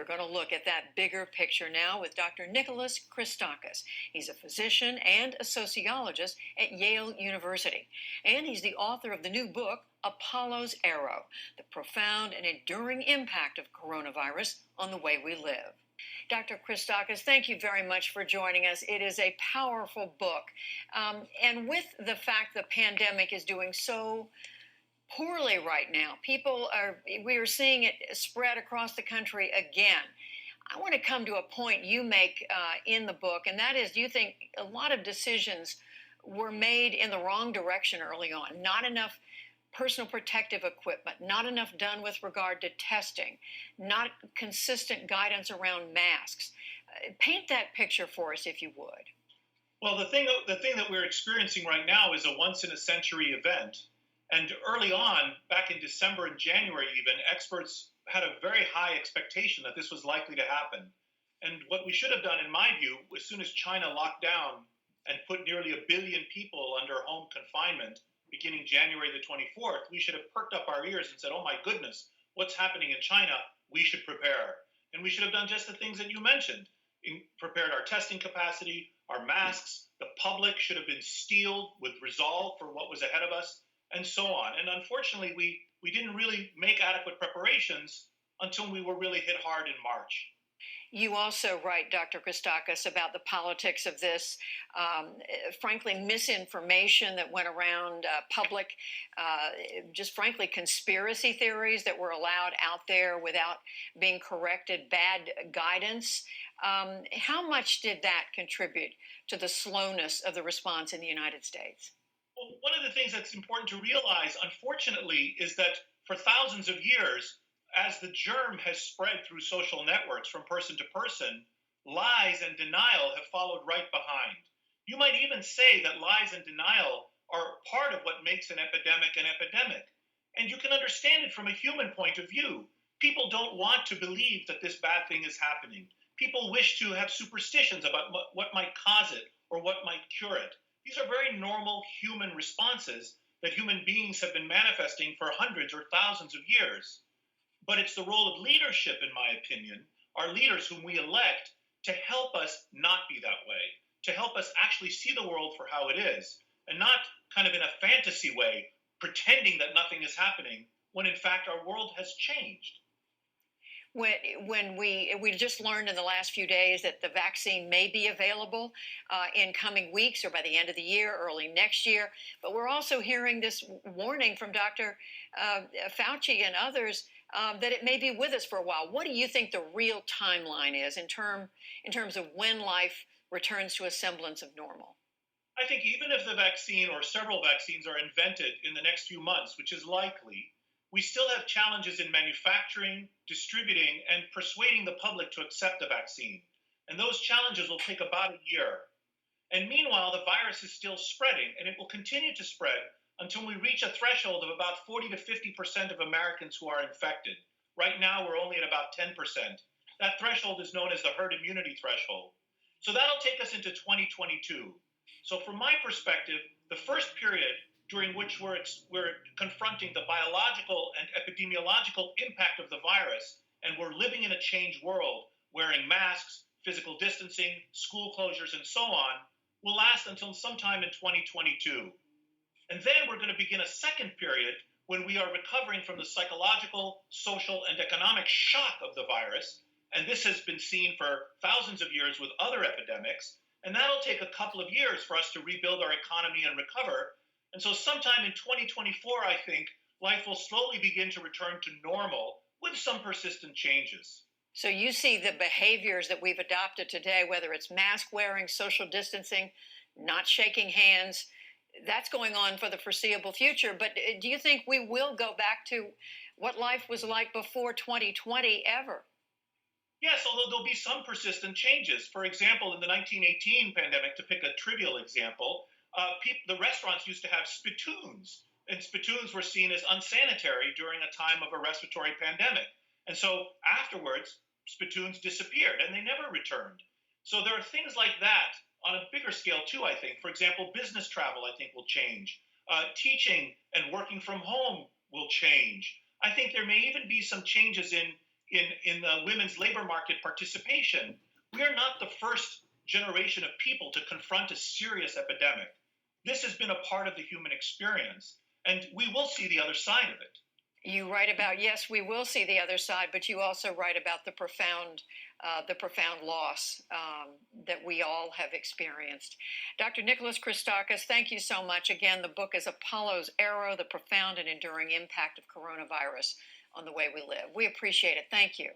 going to look at that bigger picture now with Dr. Nicholas Christakis. He's a physician and a sociologist at Yale University. And he's the author of the new book, Apollo's Arrow, the profound and enduring impact of coronavirus on the way we live. Dr. Christakis, thank you very much for joining us. It is a powerful book. And with the fact the pandemic is doing so poorly right now, we are seeing it spread across the country again. I want to come to a point you make in the book, and that is, you think a lot of decisions were made in the wrong direction early on. Not enough personal protective equipment, not enough done with regard to testing, not consistent guidance around masks. Paint that picture for us, if you would. Well, the thing that we're experiencing right now is a once-in-a-century event. And early on, back in December and January even, experts had a very high expectation that this was likely to happen. And what we should have done, in my view, as soon as China locked down and put nearly 1 billion people under home confinement, beginning January the 24th, we should have perked up our ears and said, oh my goodness, what's happening in China? We should prepare. And we should have done just the things that you mentioned. Prepared our testing capacity, our masks. The public should have been steeled with resolve for what was ahead of us, and so on. And unfortunately, we didn't really make adequate preparations until we were really hit hard in March. You also write, Dr. Christakis, about the politics of this, frankly, misinformation that went around public, just frankly, conspiracy theories that were allowed out there without being corrected, bad guidance. How much did that contribute to the slowness of the response in the United States? Well, one of the things that's important to realize, unfortunately, is that for thousands of years, as the germ has spread through social networks from person to person, lies and denial have followed right behind. You might even say that lies and denial are part of what makes an epidemic an epidemic. And you can understand it from a human point of view. People don't want to believe that this bad thing is happening. People wish to have superstitions about what might cause it or what might cure it. These are very normal human responses that human beings have been manifesting for hundreds or thousands of years. But it's the role of leadership, in my opinion, our leaders whom we elect, to help us not be that way, to help us actually see the world for how it is, and not kind of in a fantasy way, pretending that nothing is happening, when in fact our world has changed. When we just learned in the last few days that the vaccine may be available in coming weeks or by the end of the year, early next year, but we're also hearing this warning from Dr. Fauci and others that it may be with us for a while. What do you think the real timeline is in terms of when life returns to a semblance of normal? I think even if the vaccine or several vaccines are invented in the next few months, which is likely, we still have challenges in manufacturing, distributing, and persuading the public to accept the vaccine. And those challenges will take about a year. And meanwhile, the virus is still spreading, and it will continue to spread until we reach a threshold of about 40 to 50% of Americans who are infected. Right now, we're only at about 10%. That threshold is known as the herd immunity threshold. So that'll take us into 2022. So from my perspective, the first period during which we're confronting the biological and epidemiological impact of the virus, and we're living in a changed world, wearing masks, physical distancing, school closures, and so on, will last until sometime in 2022. And then we're going to begin a second period when we are recovering from the psychological, social, and economic shock of the virus. And this has been seen for thousands of years with other epidemics. And that'll take a couple of years for us to rebuild our economy and recover. And so sometime in 2024, I think, life will slowly begin to return to normal with some persistent changes. So you see the behaviors that we've adopted today, whether it's mask wearing, social distancing, not shaking hands, that's going on for the foreseeable future. But do you think we will go back to what life was like before 2020 ever? Yes, although there'll be some persistent changes. For example, in the 1918 pandemic, to pick a trivial example, the restaurants used to have spittoons, and spittoons were seen as unsanitary during a time of a respiratory pandemic. And so afterwards, spittoons disappeared and they never returned. So there are things like that on a bigger scale too, I think. For example, business travel, I think, will change. Teaching and working from home will change. I think there may even be some changes in in the women's labor market participation. We are not the first generation of people to confront a serious epidemic. This has been a part of the human experience, and we will see the other side of it. You write about, yes, we will see the other side, but you also write about the profound loss that we all have experienced. Dr. Nicholas Christakis, thank you so much. Again, the book is Apollo's Arrow, the Profound and Enduring Impact of Coronavirus on the Way We Live. We appreciate it. Thank you.